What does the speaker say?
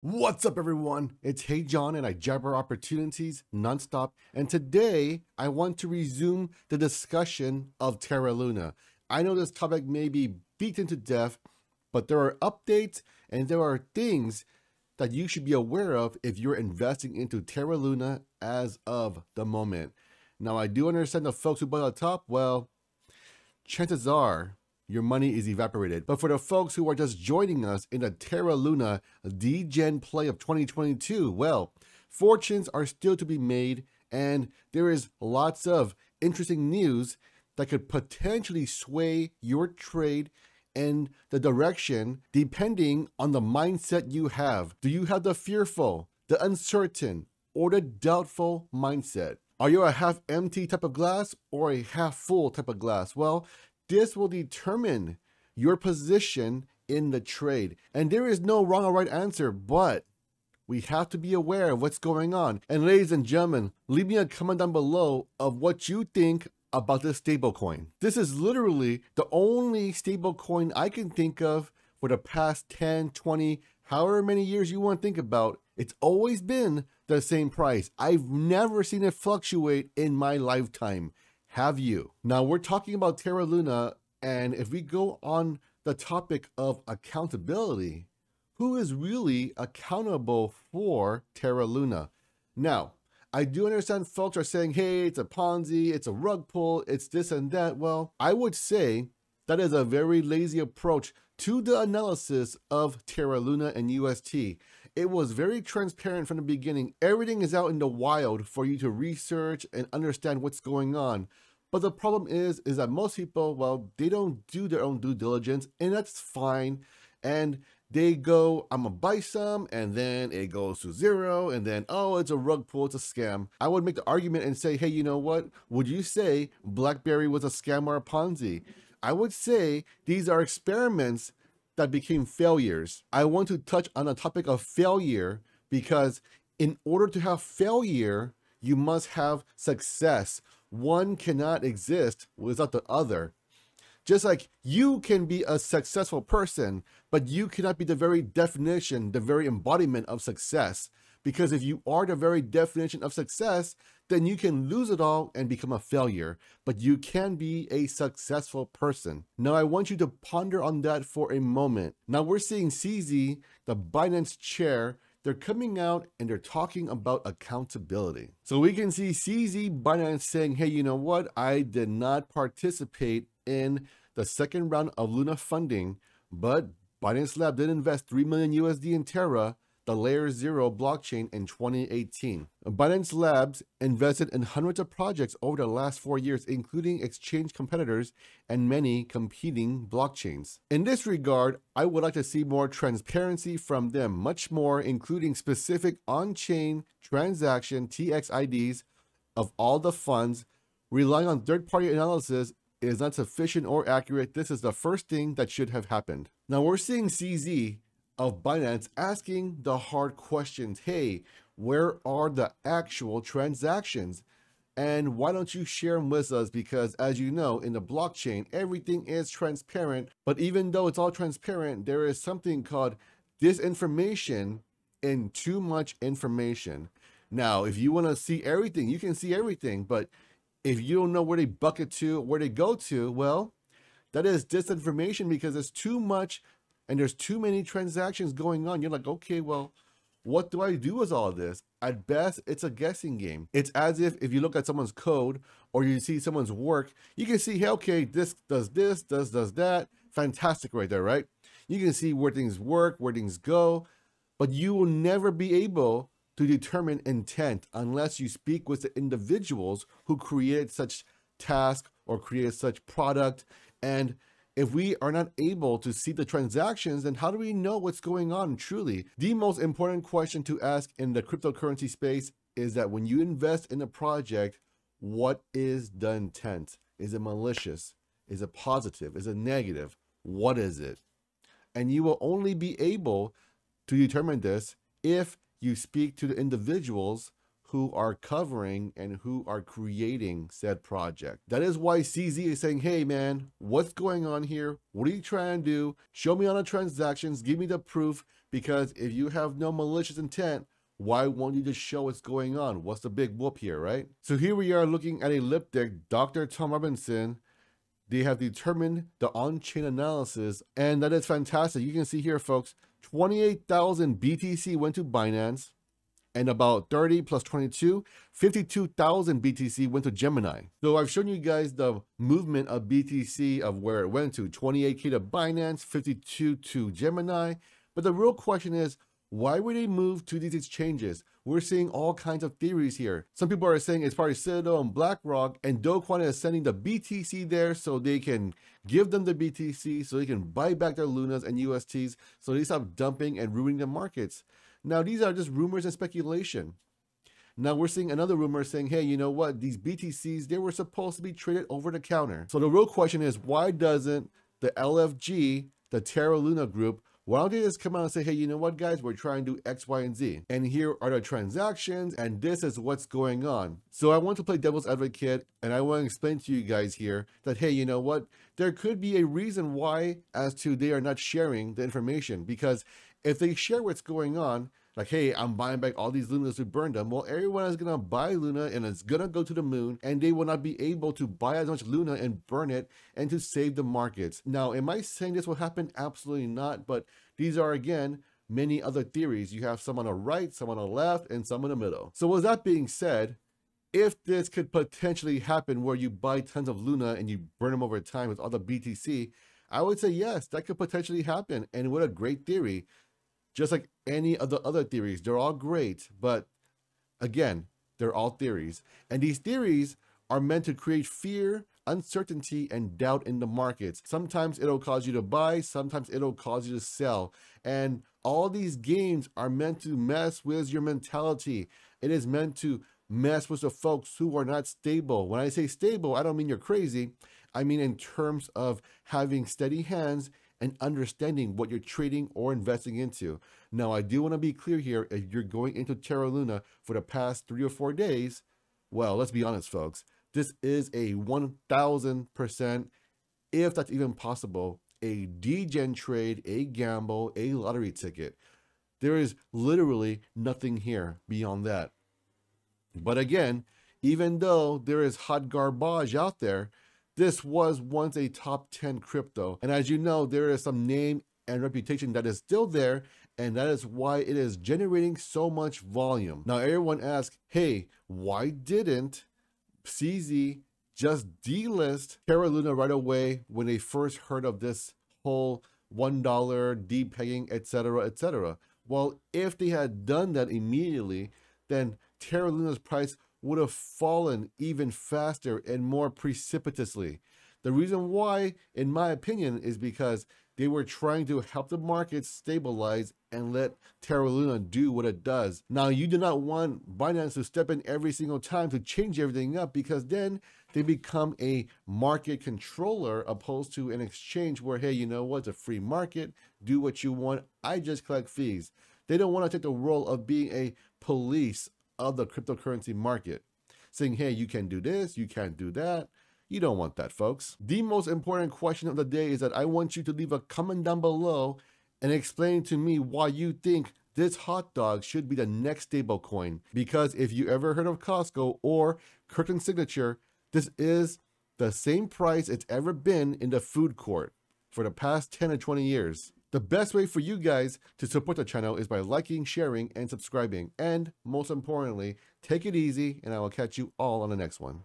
What's up, everyone? It's Hey John, and I jabber opportunities nonstop. And today I want to resume the discussion of Terra Luna. I know this topic may be beaten to death, but there are updates and there are things that you should be aware of if you're investing into Terra Luna as of the moment. Now, I do understand the folks who bought at the top. Well, chances are your money is evaporated. But for the folks who are just joining us in the Terra Luna DGen play of 2022, well, fortunes are still to be made, and there is lots of interesting news that could potentially sway your trade in the direction depending on the mindset you have. Do you have the fearful, the uncertain, or the doubtful mindset? Are you a half empty type of glass or a half full type of glass? Well, this will determine your position in the trade. And there is no wrong or right answer, but we have to be aware of what's going on. And ladies and gentlemen, leave me a comment down below of what you think about this stablecoin. This is literally the only stablecoin I can think of for the past 10, 20, however many years you want to think about. It's always been the same price. I've never seen it fluctuate in my lifetime. Have you? Now we're talking about Terra Luna, and if we go on the topic of accountability, who is really accountable for Terra Luna? Now, I do understand folks are saying, hey, it's a Ponzi, it's a rug pull, it's this and that. Well, I would say that is a very lazy approach to the analysis of Terra Luna and UST. It was very transparent from the beginning. Everything is out in the wild for you to research and understand what's going on. But the problem is that most people, well, they don't do their own due diligence, and that's fine. And they go, I'm gonna buy some, and then it goes to zero, and then, oh, it's a rug pull, it's a scam. I would make the argument and say, hey, you know what? Would you say BlackBerry was a scam or a Ponzi? I would say these are experiments that became failures. I want to touch on the topic of failure because in order to have failure, you must have success. One cannot exist without the other. Just like you can be a successful person, but you cannot be the very definition, the very embodiment of success. Because if you are the very definition of success, then you can lose it all and become a failure, but you can be a successful person. Now, I want you to ponder on that for a moment. Now, we're seeing CZ, the Binance chair, they're coming out and they're talking about accountability. So we can see CZ Binance saying, hey, you know what? I did not participate in the second round of Luna funding, but Binance Lab did invest $3 million USD in Terra, the layer 0 blockchain, in 2018. Binance Labs invested in hundreds of projects over the last 4 years, including exchange competitors and many competing blockchains. In this regard, I would like to see more transparency from them, much more, including specific on-chain transaction TXIDs of all the funds. Relying on third-party analysis is not sufficient or accurate. This is the first thing that should have happened. Now we're seeing CZ of Binance asking the hard questions. Hey, where are the actual transactions? And why don't you share them with us? Because as you know, in the blockchain, everything is transparent. But even though it's all transparent, there is something called disinformation in too much information. Now, if you want to see everything, you can see everything. But if you don't know where they bucket to, where they go to, well, that is disinformation because there's too much and there's too many transactions going on. You're like, okay, well, what do I do with all of this? At best, it's a guessing game. It's as if you look at someone's code or you see someone's work, you can see, hey, okay, this does that. Fantastic right there, right? You can see where things work, where things go, but you will never be able to determine intent unless you speak with the individuals who created such task or created such product. And if we are not able to see the transactions, then how do we know what's going on truly? The most important question to ask in the cryptocurrency space is that when you invest in a project, what is the intent? Is it malicious? Is it positive? Is it negative? What is it? And you will only be able to determine this if you speak to the individuals who are covering and who are creating said project. That is why CZ is saying, hey man, what's going on here? What are you trying to do? Show me on the transactions, give me the proof, because if you have no malicious intent, why won't you just show what's going on? What's the big whoop here, right? So here we are looking at elliptic, Dr. Tom Robinson. They have determined the on-chain analysis, and that is fantastic. You can see here, folks, 28,000 BTC went to Binance, and about 30 plus 22, 52,000 BTC went to Gemini. So I've shown you guys the movement of BTC of where it went to, 28K to Binance, 52 to Gemini. But the real question is, why would they move to these exchanges? We're seeing all kinds of theories here. Some people are saying it's probably Citadel and BlackRock, and Do Kwon is sending the BTC there so they can give them the BTC, so they can buy back their Lunas and USTs, so they stop dumping and ruining the markets. Now, these are just rumors and speculation. Now we're seeing another rumor saying, hey, you know what? These BTCs, they were supposed to be traded over the counter. So the real question is, why doesn't the LFG, the Terra Luna group, why don't they just come out and say, hey, you know what, guys, we're trying to do X, Y, and Z. And here are the transactions, and this is what's going on. So I want to play devil's advocate, and I want to explain to you guys here that, hey, you know what? There could be a reason why as to they are not sharing the information. Because if they share what's going on, like, hey, I'm buying back all these Lunas who burned them. Well, everyone is going to buy Luna and it's going to go to the moon, and they will not be able to buy as much Luna and burn it and to save the markets. Now, am I saying this will happen? Absolutely not. But these are, again, many other theories. You have some on the right, some on the left, and some in the middle. So with that being said, if this could potentially happen where you buy tons of Luna and you burn them over time with all the BTC, I would say yes, that could potentially happen. And what a great theory. Just like any of the other theories, they're all great, but again, they're all theories. And these theories are meant to create fear, uncertainty, and doubt in the markets. Sometimes it'll cause you to buy, sometimes it'll cause you to sell. And all these games are meant to mess with your mentality. It is meant to mess with the folks who are not stable. When I say stable, I don't mean you're crazy. I mean in terms of having steady hands and understanding what you're trading or investing into. Now, I do want to be clear here, if you're going into Terra Luna for the past 3 or 4 days, well, let's be honest, folks, this is a 1,000%, if that's even possible, a degen trade, a gamble, a lottery ticket. There is literally nothing here beyond that. But again, even though there is hot garbage out there, this was once a top 10 crypto. And as you know, there is some name and reputation that is still there, and that is why it is generating so much volume. Now, everyone asks, hey, why didn't CZ just delist Terra Luna right away when they first heard of this whole $1 depegging, etc., etc.? Well, if they had done that immediately, then Terra Luna's price would have fallen even faster and more precipitously. The reason why, in my opinion, is because they were trying to help the market stabilize and let Terra Luna do what it does. Now, you do not want Binance to step in every single time to change everything up, because then they become a market controller opposed to an exchange where, hey, you know what, it's a free market, do what you want, I just collect fees. They don't want to take the role of being a police of the cryptocurrency market, saying, hey, you can do this, you can't do that. You don't want that, folks. The most important question of the day is that I want you to leave a comment down below and explain to me why you think this hot dog should be the next stablecoin. Because if you ever heard of Costco or Curtain Signature, this is the same price it's ever been in the food court for the past 10 or 20 years. The best way for you guys to support the channel is by liking, sharing, and subscribing. And most importantly, take it easy, and I will catch you all on the next one.